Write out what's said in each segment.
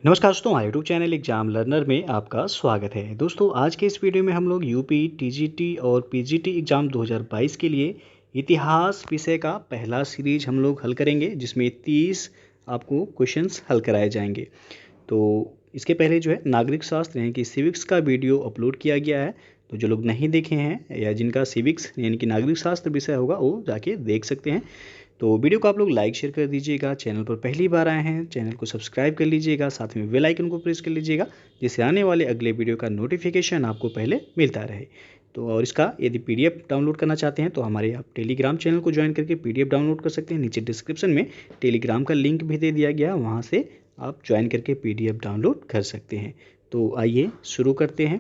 नमस्कार दोस्तों, YouTube channel exam learner में आपका स्वागत है। दोस्तों, आज के इस वीडियो में हम लोग यूपी, टीजीटी और पीजीटी एग्ज़ाम 2022 के लिए इतिहास विषय का पहला सीरीज हम लोग हल करेंगे, जिसमें 30 आपको क्वेश्चंस हल कराए जाएंगे। तो इसके पहले जो है नागरिक शास्त्र यानी कि सिविक्स का वीडियो अपलोड किया गया है, तो जो लोग नहीं देखे हैं या जिनका सिविक्स यानी कि नागरिक शास्त्र विषय होगा वो जाके देख सकते हैं। तो वीडियो को आप लोग लाइक शेयर कर दीजिएगा। चैनल पर पहली बार आए हैं, चैनल को सब्सक्राइब कर लीजिएगा, साथ में बेल आइकन को प्रेस कर लीजिएगा, जिससे आने वाले अगले वीडियो का नोटिफिकेशन आपको पहले मिलता रहे। तो और इसका यदि पीडीएफ डाउनलोड करना चाहते हैं तो हमारे आप टेलीग्राम चैनल को ज्वाइन करके पीडीएफ डाउनलोड कर सकते हैं। नीचे डिस्क्रिप्शन में टेलीग्राम का लिंक भी दे दिया गया है, वहाँ से आप ज्वाइन करके पीडीएफ डाउनलोड कर सकते हैं। तो आइए शुरू करते हैं।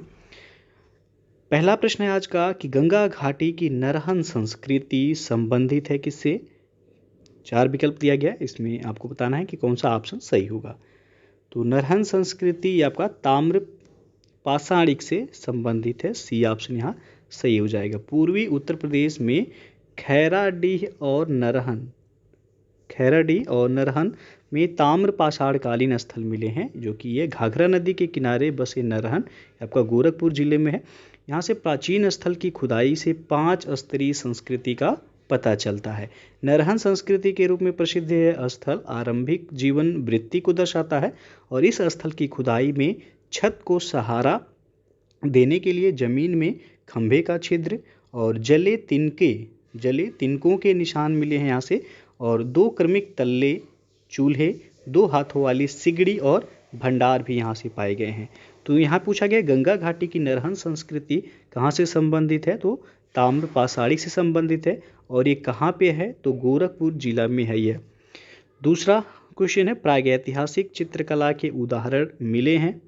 पहला प्रश्न है आज का कि गंगा घाटी की नरहन संस्कृति संबंधित है किससे? 4 विकल्प दिया गया है, इसमें आपको बताना है कि कौन सा ऑप्शन सही होगा। तो नरहन संस्कृति आपका ताम्र पाषाणिक से संबंधित है, सी ऑप्शन यहाँ सही हो जाएगा। पूर्वी उत्तर प्रदेश में खैराडीह और नरहन में ताम्र पाषाणकालीन स्थल मिले हैं, जो कि ये घाघरा नदी के किनारे बसे नरहन आपका गोरखपुर जिले में है। यहाँ से प्राचीन स्थल की खुदाई से 5 स्तरीय संस्कृति का पता चलता है। नरहन संस्कृति के रूप में प्रसिद्ध यह स्थल आरंभिक जीवन वृत्ति को दर्शाता है, और इस स्थल की खुदाई में छत को सहारा देने के लिए जमीन में खंभे का छिद्र और जले तिनकों के निशान मिले हैं यहाँ से, और 2 क्रमिक तल्ले चूल्हे, 2 हाथों वाली सिगड़ी और भंडार भी यहाँ से पाए गए हैं। तो यहाँ पूछा गया गंगा घाटी की नरहन संस्कृति कहाँ से संबंधित है, तो ताम्र पाषाणिक से संबंधित है, और ये कहाँ पे है, तो गोरखपुर जिला में है यह। दूसरा क्वेश्चन है प्रागैतिहासिक चित्रकला के उदाहरण मिले हैं,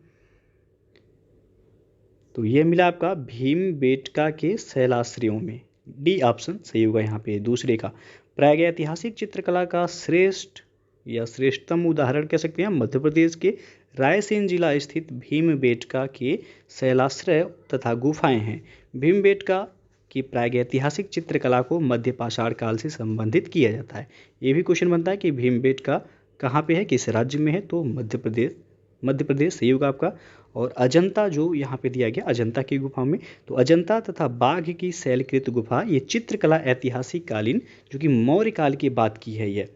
तो यह मिला आपका भीमबेटका के शैलाश्रयों में, डी ऑप्शन सही होगा यहाँ पे दूसरे का। प्रागैतिहासिक चित्रकला का श्रेष्ठ या श्रेष्ठतम उदाहरण कह सकते हैं मध्य प्रदेश के रायसेन जिला स्थित भीमबेटका के शैलाश्रय तथा गुफाएं हैं। भीमबेटका की प्रागैतिहासिक चित्रकला को मध्य पाषाण काल से संबंधित किया जाता है। ये भी क्वेश्चन बनता है कि भीमबेटका कहाँ पे है, किस राज्य में है, तो मध्य प्रदेश सही होगा आपका। और अजंता जो यहाँ पे दिया गया अजंता की गुफा में, तो अजंता तथा बाघ की शैलकृत गुफा ये चित्रकला ऐतिहासिक कालीन जो कि मौर्य काल की बात की है यह।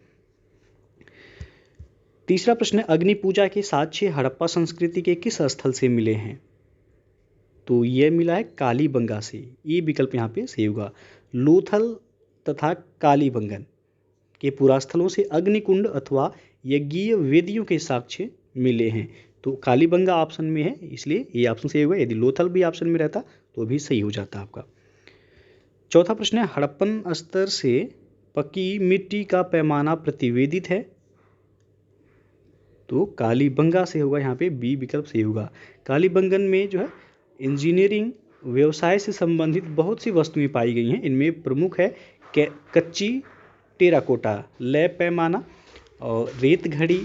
तीसरा प्रश्न है अग्नि पूजा के साक्ष्य हड़प्पा संस्कृति के किस स्थल से मिले हैं, तो यह मिला है कालीबंगा से, ये विकल्प यहाँ पे सही होगा। लोथल तथा कालीबंगन के पुरास्थलों से अग्निकुंड अथवा यज्ञीय वेदियों के साक्ष्य मिले हैं, तो कालीबंगा ऑप्शन में है, इसलिए ये ऑप्शन सही होगा। यदि लोथल भी ऑप्शन में रहता तो भी सही हो जाता आपका। चौथा प्रश्न है हड़प्पन स्तर से पकी मिट्टी का पैमाना प्रतिवेदित है, तो कालीबंगा से होगा, यहाँ पे बी विकल्प सही होगा। कालीबंगन में जो है इंजीनियरिंग व्यवसाय से संबंधित बहुत सी वस्तुएं पाई गई हैं। इनमें प्रमुख है कच्ची टेराकोटा लैब पैमाना और रेत घड़ी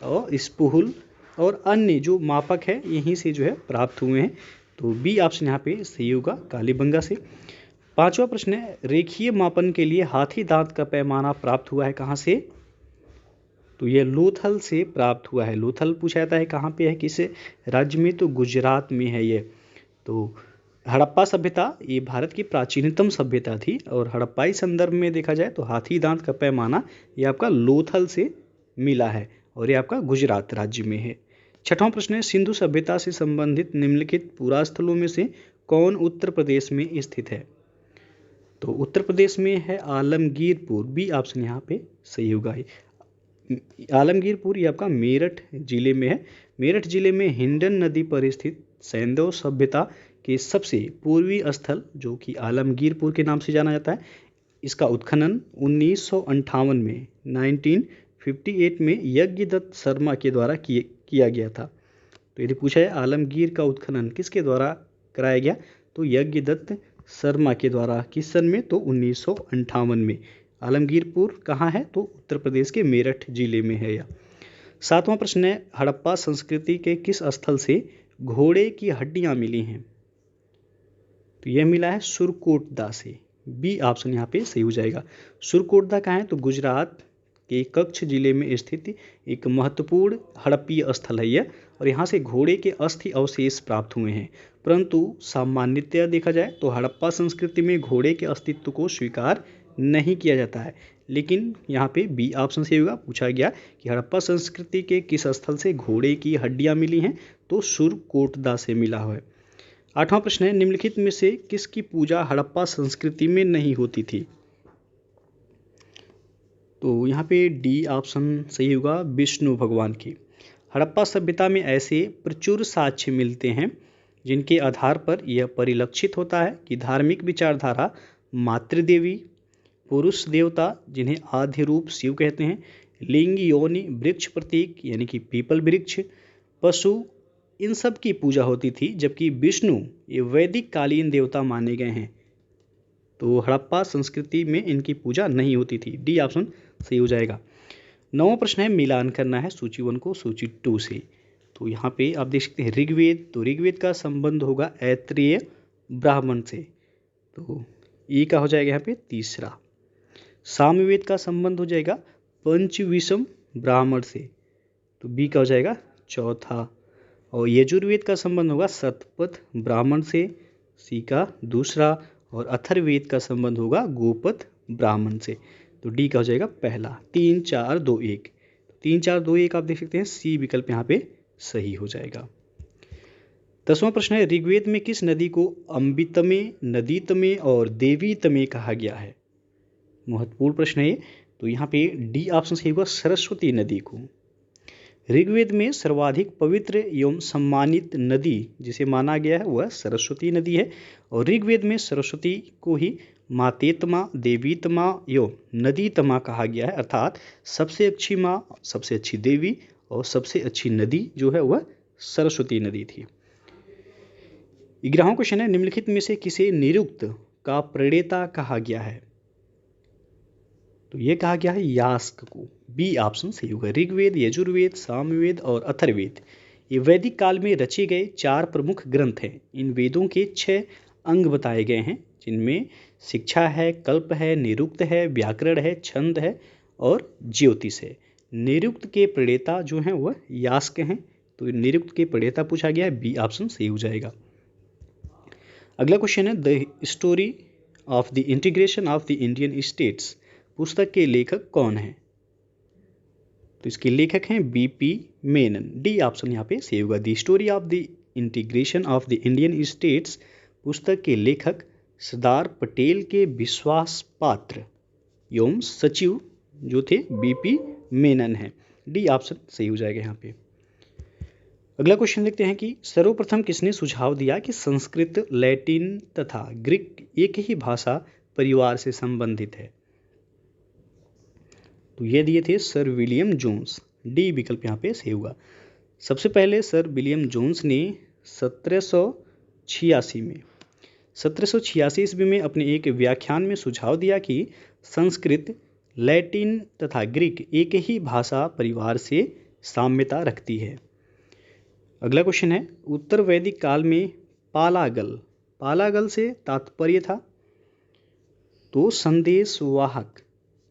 और स्पूल और अन्य जो मापक है यहीं से जो है प्राप्त हुए हैं, तो बी ऑप्शन यहाँ पे सही होगा कालीबंगा से। पांचवा प्रश्न है रेखीय मापन के लिए हाथी दांत का पैमाना प्राप्त हुआ है कहाँ से, तो यह लोथल से प्राप्त हुआ है। लोथल पूछा जाता है कहाँ पे है, किस राज्य में, तो गुजरात में है ये। तो हड़प्पा सभ्यता ये भारत की प्राचीनतम सभ्यता थी, और हड़प्पाई संदर्भ में देखा जाए तो हाथी दांत का पैमाना ये आपका लोथल से मिला है, और ये आपका गुजरात राज्य में है। छठवां प्रश्न है सिंधु सभ्यता से संबंधित निम्नलिखित पुरास्थलों में से कौन उत्तर प्रदेश में स्थित है, तो उत्तर प्रदेश में है आलमगीरपुर, बी ऑप्शन यहाँ पे सही होगा। आलमगीरपुर ये आपका मेरठ जिले में है। मेरठ जिले में हिंडन नदी पर स्थित सैंधव सभ्यता के सबसे पूर्वी स्थल जो कि आलमगीरपुर के नाम से जाना जाता है, इसका उत्खनन 1958 में 1958 में यज्ञदत्त शर्मा के द्वारा किया गया था। तो यदि पूछा है आलमगीर का उत्खनन किसके द्वारा कराया गया, तो यज्ञदत्त शर्मा के द्वारा। किस सन में, तो 1958 में। आलमगीरपुर कहाँ है, तो उत्तर प्रदेश के मेरठ जिले में है यह। सातवां प्रश्न है हड़प्पा संस्कृति के किस स्थल से घोड़े की हड्डियां मिली हैं, तो यह मिला है सुरकोटदा से, बी ऑप्शन यहाँ पे सही हो जाएगा। सुरकोटदा कहाँ है, तो गुजरात के कच्छ जिले में स्थित एक महत्वपूर्ण हड़प्पीय स्थल है यह, और यहाँ से घोड़े के अस्थि अवशेष प्राप्त हुए हैं। परंतु सामान्यतया देखा जाए तो हड़प्पा संस्कृति में घोड़े के अस्तित्व को स्वीकार नहीं किया जाता है। लेकिन यहाँ पे बी ऑप्शन सही होगा। पूछा गया कि हड़प्पा संस्कृति के किस स्थल से घोड़े की हड्डियां मिली हैं, तो सुरकोटदा से मिला है। 8वां प्रश्न है, निम्नलिखित में से किसकी पूजा हड़प्पा संस्कृति में नहीं होती थी? तो यहाँ पे डी ऑप्शन सही होगा, विष्णु भगवान की। हड़प्पा सभ्यता में ऐसे प्रचुर साक्ष्य मिलते हैं जिनके आधार पर यह परिलक्षित होता है कि धार्मिक विचारधारा मातृदेवी, पुरुष देवता जिन्हें आद्य रूप शिव कहते हैं, लिंग, योनि, वृक्ष प्रतीक यानी कि पीपल वृक्ष, पशु, इन सब की पूजा होती थी, जबकि विष्णु ये वैदिक कालीन देवता माने गए हैं। तो हड़प्पा संस्कृति में इनकी पूजा नहीं होती थी। डी ऑप्शन सही हो जाएगा। 9वां प्रश्न है, मिलान करना है सूची 1 को सूची 2 से। तो यहाँ पे आप देख सकते हैं ऋग्वेद, तो ऋग्वेद का संबंध होगा ऐत्रेय ब्राह्मण से, तो ई का हो जाएगा यहाँ पे तीसरा। सामवेद का संबंध हो जाएगा पंचविषम ब्राह्मण से, तो बी का हो जाएगा चौथा। और यजुर्वेद का संबंध होगा शतपथ ब्राह्मण से, सी का दूसरा। और अथर्ववेद का संबंध होगा गोपथ ब्राह्मण से, तो डी का हो जाएगा पहला। 3 4 2 1, 3 4 2 1 आप देख सकते हैं सी विकल्प यहाँ पे सही हो जाएगा। 10वां प्रश्न है, ऋग्वेद में किस नदी को अम्बितमे, नदीतमे और देवीतमे कहा गया है? महत्वपूर्ण प्रश्न है ये। तो यहाँ पे डी ऑप्शन सही होगा, सरस्वती नदी को। ऋग्वेद में सर्वाधिक पवित्र एवं सम्मानित नदी जिसे माना गया है वह सरस्वती नदी है, और ऋग्वेद में सरस्वती को ही मातेतमा, देवीतमा एवं नदीतमा कहा गया है, अर्थात सबसे अच्छी माँ, सबसे अच्छी देवी और सबसे अच्छी नदी जो है वह सरस्वती नदी थी। 11वां क्वेश्चन है, निम्नलिखित में से किसे निरुक्त का प्रणेता कहा गया है? तो ये कहा गया है यास्क को। बी ऑप्शन सही होगा। ऋग्वेद, यजुर्वेद, सामवेद और अथर्ववेद ये वैदिक काल में रचे गए 4 प्रमुख ग्रंथ हैं। इन वेदों के 6 अंग बताए गए हैं, जिनमें शिक्षा है, कल्प है, निरुक्त है, व्याकरण है, छंद है और ज्योतिष है। निरुक्त के प्रणेता जो हैं वह यास्क हैं, तो निरुक्त के प्रणेता पूछा गया है, बी ऑप्शन सही हो जाएगा। अगला क्वेश्चन है, the story of the integration of the Indian states पुस्तक के लेखक कौन है? तो इसके लेखक हैं बीपी मेनन। डी ऑप्शन यहाँ पे सही होगा। The story of the integration of the Indian states पुस्तक के लेखक सरदार पटेल के विश्वास पात्र एवं सचिव जो थे बीपी मेनन हैं। डी ऑप्शन सही हो जाएगा यहाँ पे। अगला क्वेश्चन देखते हैं कि सर्वप्रथम किसने सुझाव दिया कि संस्कृत, लैटिन तथा ग्रीक एक ही भाषा परिवार से संबंधित है? तो ये दिए थे सर विलियम जोन्स। डी विकल्प यहाँ पे सही होगा। सबसे पहले सर विलियम जोन्स ने 1786 ईस्वी में अपने एक व्याख्यान में सुझाव दिया कि संस्कृत, लैटिन तथा ग्रीक एक ही भाषा परिवार से साम्यता रखती है। अगला क्वेश्चन है, उत्तर वैदिक काल में पालागल से तात्पर्य था? तो संदेशवाहक।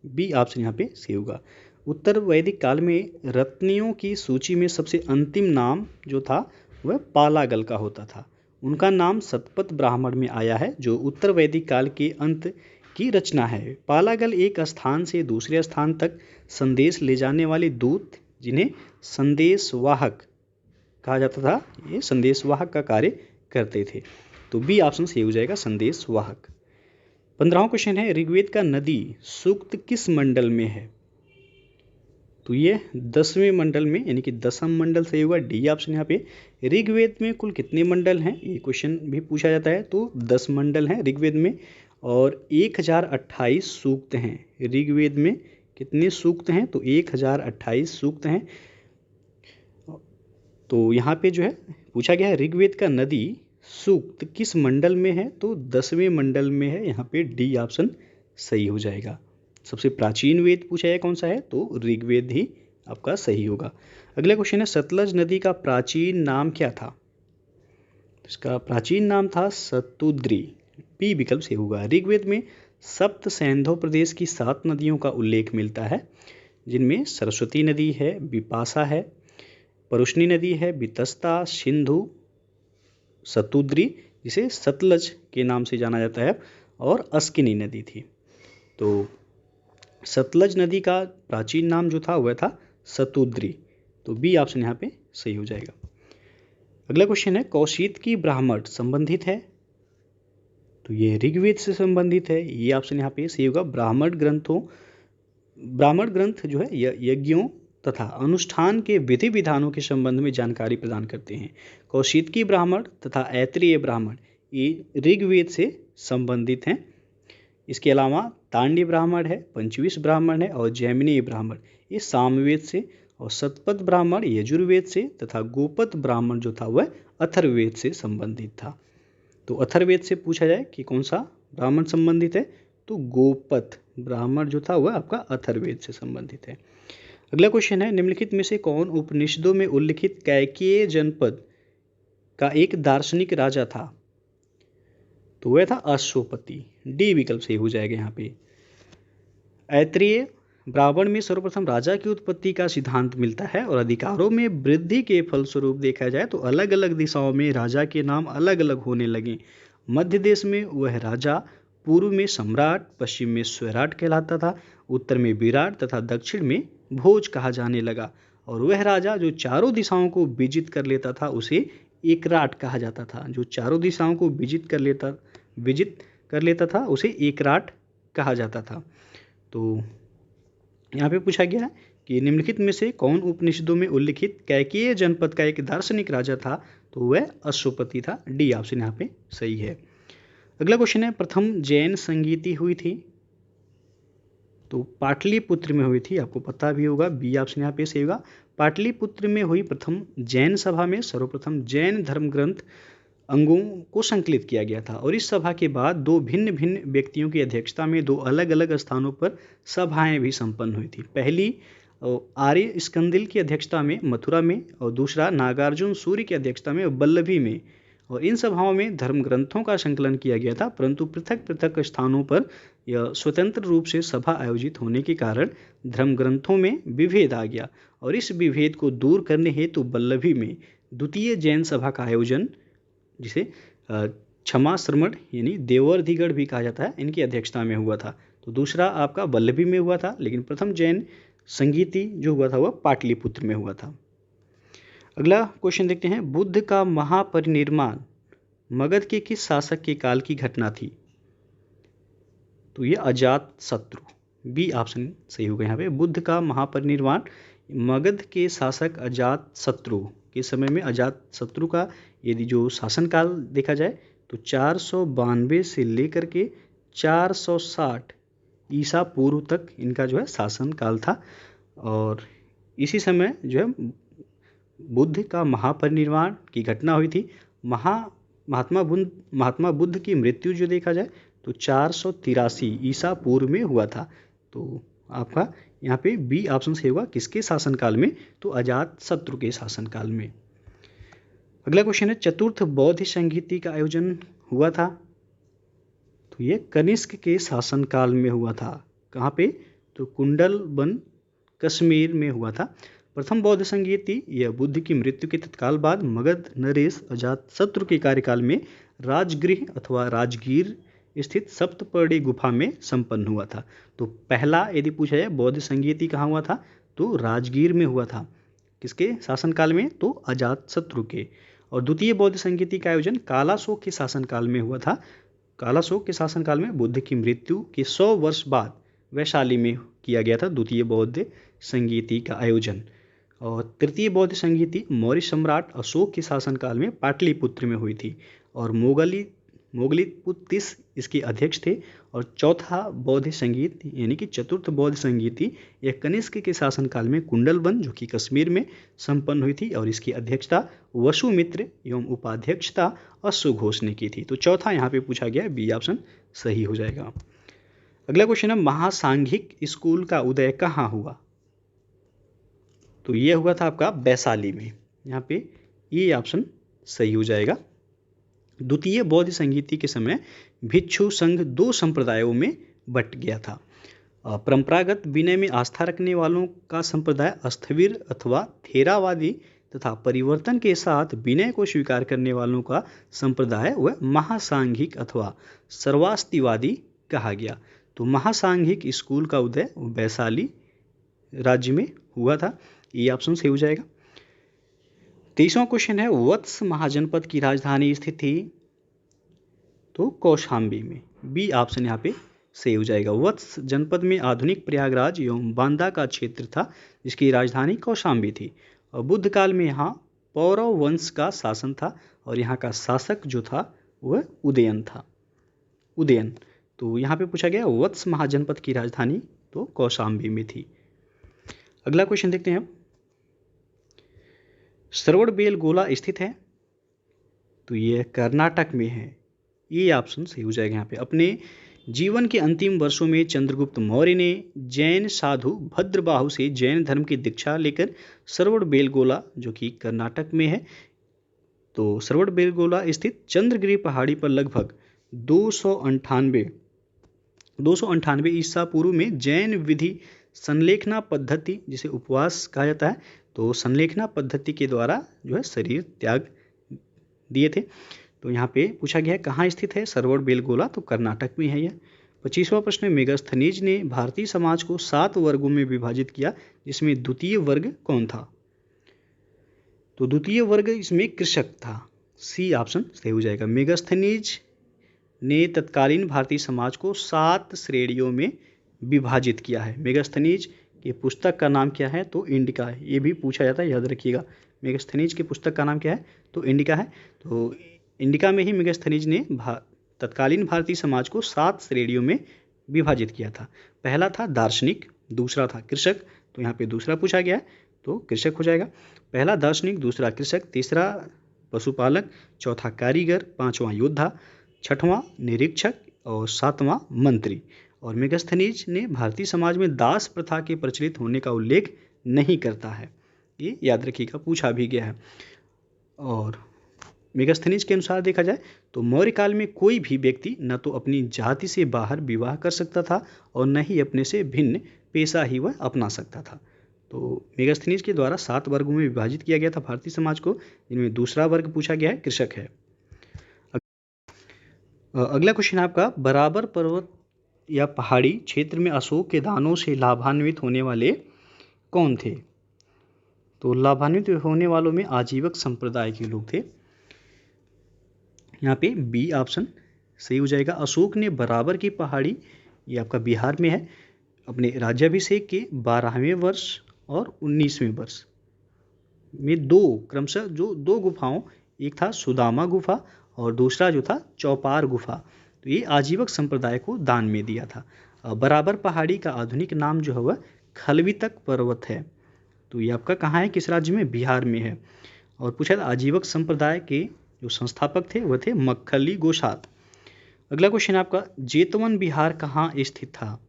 बी ऑप्शन यहाँ पे सही होगा। उत्तर वैदिक काल में रत्नियों की सूची में सबसे अंतिम नाम जो था वह पालागल का होता था। उनका नाम शतपथ ब्राह्मण में आया है, जो उत्तर वैदिक काल के अंत की रचना है। पालागल एक स्थान से दूसरे स्थान तक संदेश ले जाने वाले दूत, जिन्हें संदेशवाहक कहा जाता था, ये संदेशवाहक का कार्य करते थे। तो बी ऑप्शन सही हो जाएगा, संदेशवाहक। 15वां क्वेश्चन है, ऋग्वेद का नदी सूक्त किस मंडल में है? तो ये 10वें मंडल में यानी कि 10वां मंडल सही होगा। डी ऑप्शन यहाँ पे। ऋग्वेद में कुल कितने मंडल हैं ये क्वेश्चन भी पूछा जाता है, तो 10 मंडल हैं ऋग्वेद में और 1028 सूक्त हैं। ऋग्वेद में कितने सूक्त हैं? तो 1028 सूक्त हैं। तो यहाँ पे जो है पूछा गया है ऋग्वेद का नदी सूक्त किस मंडल में है? तो 10वें मंडल में है। यहाँ पे डी ऑप्शन सही हो जाएगा। सबसे प्राचीन वेद पूछा है कौन सा है? तो ऋग्वेद ही आपका सही होगा। अगला क्वेश्चन है, सतलज नदी का प्राचीन नाम क्या था? इसका प्राचीन नाम था सतुद्री। बी विकल्प सही होगा। ऋग्वेद में सप्त सैंधव प्रदेश की 7 नदियों का उल्लेख मिलता है। जिनमें सरस्वती नदी है, बिपाशा है, परुष्णी नदी है, बितस्ता, सिंधु, सतुद्री जिसे सतलज के नाम से जाना जाता है, और अस्किनी नदी थी। तो सतलज नदी का प्राचीन नाम जो था वह था सतुद्री। तो बी ऑप्शन यहाँ पे सही हो जाएगा। अगला क्वेश्चन है, कौशिक की ब्राह्मण संबंधित है? तो ये ऋग्वेद से संबंधित है, ये ऑप्शन यहाँ पे सही होगा। ब्राह्मण ग्रंथ जो है यज्ञों तथा अनुष्ठान के विधि विधानों के संबंध में जानकारी प्रदान करते हैं। कौशिकी ब्राह्मण तथा ऐत्रेय ब्राह्मण ये ऋग्वेद से संबंधित हैं। इसके अलावा तांडी ब्राह्मण है, पंचविश ब्राह्मण है, और जैमिनी ब्राह्मण ये सामवेद से, और सतपथ ब्राह्मण यजुर्वेद से, तथा गोपत ब्राह्मण जो था वह अथर्ववेद से संबंधित था। तो अथर्ववेद से पूछा जाए कि कौन सा ब्राह्मण संबंधित है, तो गोपत ब्राह्मण जो था वह आपका अथर्ववेद से संबंधित है। अगला क्वेश्चन है, निम्नलिखित में से कौन उपनिषदों में उल्लिखित कैकेय जनपद का एक दार्शनिक राजा था? तो वह था अश्वपति। डी विकल्प सही हो जाएगा यहाँ पे। ऐत्रेय ब्राह्मण में सर्वप्रथम राजा की उत्पत्ति का सिद्धांत मिलता है, और अधिकारों में वृद्धि के फलस्वरूप देखा जाए तो अलग अलग दिशाओं में राजा के नाम अलग अलग होने लगे। मध्य देश में वह राजा पूर्व में सम्राट, पश्चिम में स्वैराट कहलाता था, उत्तर में विराट तथा दक्षिण में भोज कहा जाने लगा। और वह राजा जो चारों दिशाओं को विजित कर लेता था उसे एकराट कहा जाता था। जो चारों दिशाओं को विजित कर लेता था उसे एकराट कहा जाता था। तो यहाँ पे पूछा गया है कि निम्नलिखित में से कौन उपनिषदों में उल्लिखित कैकेय जनपद का एक दार्शनिक राजा था? तो वह अश्वपति था। डी ऑप्शन यहाँ पे सही है। अगला क्वेश्चन है, प्रथम जैन संगीति हुई थी? तो पाटलिपुत्र में हुई थी, आपको पता भी होगा। बी ऑप्शन यहाँ पे सही होगा। पाटलिपुत्र में हुई प्रथम जैन सभा में सर्वप्रथम जैन धर्म ग्रंथ अंगों को संकलित किया गया था, और इस सभा के बाद दो भिन्न भिन्न व्यक्तियों की अध्यक्षता में दो अलग अलग स्थानों पर सभाएं भी संपन्न हुई थी। पहली आर्य स्कंदिल की अध्यक्षता में मथुरा में, और दूसरा नागार्जुन सूर्य की अध्यक्षता में वल्लभी में। और इन सभाओं में धर्म ग्रंथों का संकलन किया गया था, परंतु पृथक पृथक स्थानों पर यह स्वतंत्र रूप से सभा आयोजित होने के कारण धर्म ग्रंथों में विभेद आ गया, और इस विभेद को दूर करने हेतु वल्लभी में द्वितीय जैन सभा का आयोजन, जिसे क्षमा श्रमण यानी देवर्धिगढ़ भी कहा जाता है, इनकी अध्यक्षता में हुआ था। तो दूसरा आपका वल्लभी में हुआ था, लेकिन प्रथम जैन संगीति जो हुआ था वह पाटलिपुत्र में हुआ था। अगला क्वेश्चन देखते हैं, बुद्ध का महापरिनिर्वाण मगध के किस शासक के काल की घटना थी? तो ये अजात शत्रु। बी ऑप्शन सही होगा यहाँ पे। बुद्ध का महापरिनिर्वाण मगध के शासक अजात शत्रु के समय में। अजात शत्रु का यदि जो शासनकाल देखा जाए तो 492 से लेकर के 460 ईसा पूर्व तक इनका जो है शासनकाल था, और इसी समय जो है बुद्ध का महापरिनिर्वाण की घटना हुई थी। महात्मा बुद्ध की मृत्यु जो देखा जाए तो 483 ईसा पूर्व में हुआ था। तो आपका यहाँ पे बी ऑप्शन से होगा, किसके शासनकाल में? तो अजात शत्रु के शासनकाल में। अगला क्वेश्चन है, चतुर्थ बौद्ध संगीति का आयोजन हुआ था? तो ये कनिष्क के शासनकाल में हुआ था। कहाँ पे? तो कुंडलवन कश्मीर में हुआ था। प्रथम बौद्ध संगीति यह बुद्ध की मृत्यु के तत्काल बाद मगध नरेश अजातशत्रु के कार्यकाल में राजगृह अथवा राजगीर स्थित सप्तपर्णी गुफा में संपन्न हुआ था। तो पहला यदि पूछा जाए बौद्ध संगीति कहाँ हुआ था, तो राजगीर में हुआ था। किसके शासनकाल में? तो अजातशत्रु के। और द्वितीय बौद्ध संगीति का आयोजन कालाशोक के शासनकाल में हुआ था। कालाशोक के शासनकाल में बुद्ध की मृत्यु के 100 वर्ष बाद वैशाली में किया गया था द्वितीय बौद्ध संगीति का आयोजन। और तृतीय बौद्ध संगीति मौर्य सम्राट अशोक के शासनकाल में पाटलिपुत्र में हुई थी, और मोगलिपुत्तिस इसके अध्यक्ष थे। और चौथा बौद्ध संगीत यानी कि चतुर्थ बौद्ध संगीति यह कनिष्क के शासनकाल में कुंडलवन जो कि कश्मीर में संपन्न हुई थी, और इसकी अध्यक्षता वसुमित्र एवं उपाध्यक्षता अश्वघोष ने की थी। तो चौथा यहाँ पे पूछा गया, बी ऑप्शन सही हो जाएगा। अगला क्वेश्चन है, महासांघिक स्कूल का उदय कहाँ हुआ? तो ये हुआ था आपका वैशाली में। यहाँ पे ये ऑप्शन सही हो जाएगा। द्वितीय बौद्ध संगीति के समय भिक्षु संघ 2 संप्रदायों में बट गया था। परंपरागत विनय में आस्था रखने वालों का संप्रदाय स्थविर अथवा थेरावादी तथा परिवर्तन के साथ विनय को स्वीकार करने वालों का संप्रदाय वह महासांघिक अथवा सर्वास्तिवादी कहा गया। तो महासांघिक स्कूल का उदय वैशाली राज्य में हुआ था। ये ऑप्शन सही हो जाएगा। 23वां क्वेश्चन है, वत्स महाजनपद की राजधानी स्थित थी तो कौशाम्बी में। बी ऑप्शन यहाँ पे सही हो जाएगा। वत्स जनपद में आधुनिक प्रयागराज एवं बांदा का क्षेत्र था जिसकी राजधानी कौशाम्बी थी। और बुद्ध काल में यहाँ पौरव वंश का शासन था और यहाँ का शासक जो था वह उदयन था। उदयन। तो यहाँ पे पूछा गया वत्स महाजनपद की राजधानी तो कौशाम्बी में थी। अगला क्वेश्चन देखते हैं। श्रवणबेलगोला स्थित है तो ये कर्नाटक में है। ये ऑप्शन सही हो जाएगा यहाँ पे। अपने जीवन के अंतिम वर्षों में चंद्रगुप्त मौर्य ने जैन साधु भद्रबाहु से जैन धर्म की दीक्षा लेकर श्रवणबेलगोला जो कि कर्नाटक में है तो श्रवणबेलगोला स्थित चंद्रगिरी पहाड़ी पर लगभग 298 ईसा पूर्व में जैन विधि संलेखना पद्धति जिसे उपवास कहा जाता है तो संलेखना पद्धति के द्वारा जो है शरीर त्याग दिए थे। तो यहाँ पे पूछा गया है कहाँ स्थित है श्रवणबेलगोला तो कर्नाटक में है यह। 25वां प्रश्न, मेगास्थनीज ने भारतीय समाज को 7 वर्गों में विभाजित किया जिसमें द्वितीय वर्ग कौन था? तो द्वितीय वर्ग इसमें कृषक था। सी ऑप्शन सही हो जाएगा। मेगास्थनीज ने तत्कालीन भारतीय समाज को 7 श्रेणियों में विभाजित किया है। मेगास्थनीज की पुस्तक का नाम क्या है तो इंडिका है। ये भी पूछा जाता है, याद रखिएगा। मेगास्थनीज की पुस्तक का नाम क्या है तो इंडिका है। तो इंडिका में ही मेगास्थनीज ने तत्कालीन भारतीय समाज को 7 श्रेणियों में विभाजित किया था। पहला था दार्शनिक, दूसरा था कृषक, तो यहाँ पे दूसरा पूछा गया है तो कृषक हो जाएगा। पहला दार्शनिक, दूसरा कृषक, तीसरा पशुपालक, चौथा कारीगर, पांचवां योद्धा, छठवां निरीक्षक और सातवां मंत्री। और मेगास्थनीज ने भारतीय समाज में दास प्रथा के प्रचलित होने का उल्लेख नहीं करता है। ये याद रखिएगा, पूछा भी गया है। और मेगास्थनीज के अनुसार देखा जाए तो मौर्य काल में कोई भी व्यक्ति न तो अपनी जाति से बाहर विवाह कर सकता था और न ही अपने से भिन्न पेशा ही वह अपना सकता था। तो मेगास्थनीज के द्वारा 7 वर्गों में विभाजित किया गया था भारतीय समाज को, जिनमें दूसरा वर्ग पूछा गया है कृषक है। अगला क्वेश्चन आपका, बराबर पर्वत या पहाड़ी क्षेत्र में अशोक के दानों से लाभान्वित होने वाले कौन थे? तो लाभान्वित होने वालों में आजीवक संप्रदाय के लोग थे। यहाँ पे बी ऑप्शन सही हो जाएगा। अशोक ने बराबर की पहाड़ी, ये आपका बिहार में है, अपने राज्याभिषेक के 12वें वर्ष और 19वें वर्ष में क्रमशः दो गुफाओं, एक था सुदामा गुफा और दूसरा जो था चौपार गुफा, तो ये आजीवक संप्रदाय को दान में दिया था। बराबर पहाड़ी का आधुनिक नाम जो है वह खलवितक पर्वत है। तो ये आपका कहाँ है, किस राज्य में? बिहार में है। और पूछा था आजीवक संप्रदाय के जो संस्थापक थे वह थे मक्खली गोसात। अगला क्वेश्चन आपका, जेतवन बिहार कहाँ स्थित था?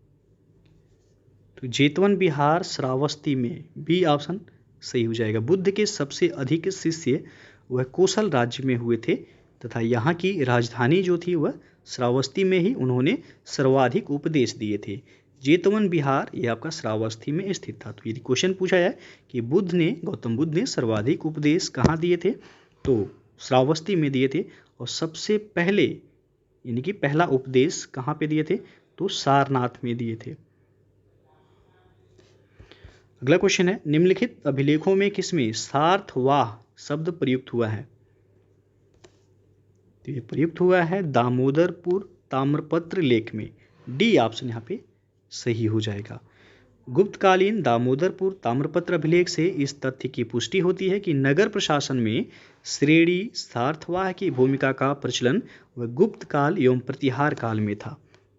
तो जेतवन बिहार श्रावस्ती में। बी ऑप्शन सही हो जाएगा। बुद्ध के सबसे अधिक शिष्य वह कोसल राज्य में हुए थे तथा यहाँ की राजधानी जो थी वह श्रावस्ती में ही उन्होंने सर्वाधिक उपदेश दिए थे। जेतवन बिहार ये आपका श्रावस्ती में स्थित था। तो यदि क्वेश्चन पूछा जाए कि गौतम बुद्ध ने सर्वाधिक उपदेश कहाँ दिए थे तो श्रावस्ती में दिए थे। और सबसे पहले यानी कि पहला उपदेश कहाँ पे दिए थे तो सारनाथ में दिए थे। अगला क्वेश्चन है, निम्नलिखित अभिलेखों में किसमें सार्थवाह शब्द प्रयुक्त हुआ है? तो ये प्रयुक्त हुआ है दामोदरपुर ताम्रपत्र लेख में। डी ऑप्शन यहाँ पे सही हो जाएगा। गुप्तकालीन दामोदरपुर ताम्रपत्र अभिलेख से इस तथ्य की पुष्टि होती है कि नगर प्रशासन में श्रेणी सार्थवाह की भूमिका का प्रचलन वह गुप्त काल एवं प्रतिहार काल में था।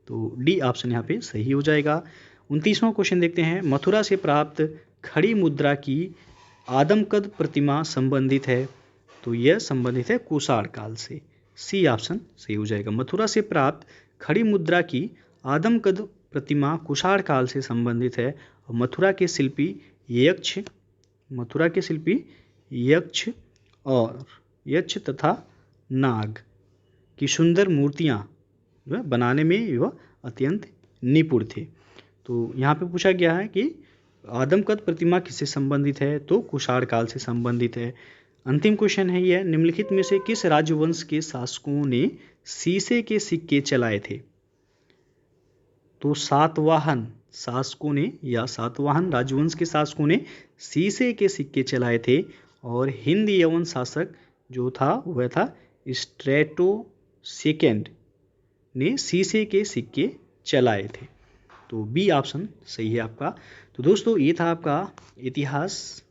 तो डी ऑप्शन यहाँ पे सही हो जाएगा। 29वां क्वेश्चन देखते हैं, मथुरा से प्राप्त खड़ी मुद्रा की आदमकद प्रतिमा संबंधित है? तो यह संबंधित है कुषाण काल से। सी ऑप्शन सही हो जाएगा। मथुरा से प्राप्त खड़ी मुद्रा की आदमकद प्रतिमा कुषाण काल से संबंधित है। और मथुरा के शिल्पी यक्ष और यक्ष तथा नाग की सुंदर मूर्तियां बनाने में वह अत्यंत निपुण थे। तो यहाँ पे पूछा गया है कि आदमकद प्रतिमा किससे संबंधित है, तो कुषाण काल से संबंधित है। अंतिम क्वेश्चन है यह, निम्नलिखित में से किस राजवंश के शासकों ने शीशे के सिक्के चलाए थे, तो सातवाहन शासकों ने या सातवाहन राजवंश के शासकों ने शीशे के सिक्के चलाए थे। और हिंद यवन शासक जो था वह था स्ट्रेटो सेकेंड ने शीशे के सिक्के चलाए थे। तो बी ऑप्शन सही है आपका। तो दोस्तों ये था आपका इतिहास,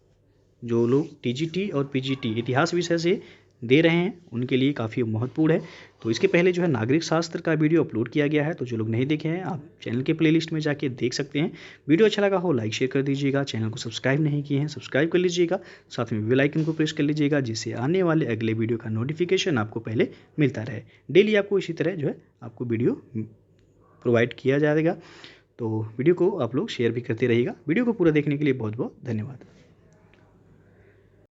जो लोग टीजीटी और पीजीटी इतिहास विषय से दे रहे हैं उनके लिए काफ़ी महत्वपूर्ण है। तो इसके पहले जो है नागरिक शास्त्र का वीडियो अपलोड किया गया है, तो जो लोग नहीं देखे हैं आप चैनल के प्लेलिस्ट में जाके देख सकते हैं। वीडियो अच्छा लगा हो लाइक शेयर कर दीजिएगा, चैनल को सब्सक्राइब नहीं किए हैं सब्सक्राइब कर लीजिएगा, साथ में बेल आइकन को प्रेस कर लीजिएगा जिससे आने वाले अगले वीडियो का नोटिफिकेशन आपको पहले मिलता रहे। डेली आपको इसी तरह जो है आपको वीडियो प्रोवाइड किया जाएगा। तो वीडियो को आप लोग शेयर भी करते रहिएगा। वीडियो को पूरा देखने के लिए बहुत बहुत धन्यवाद।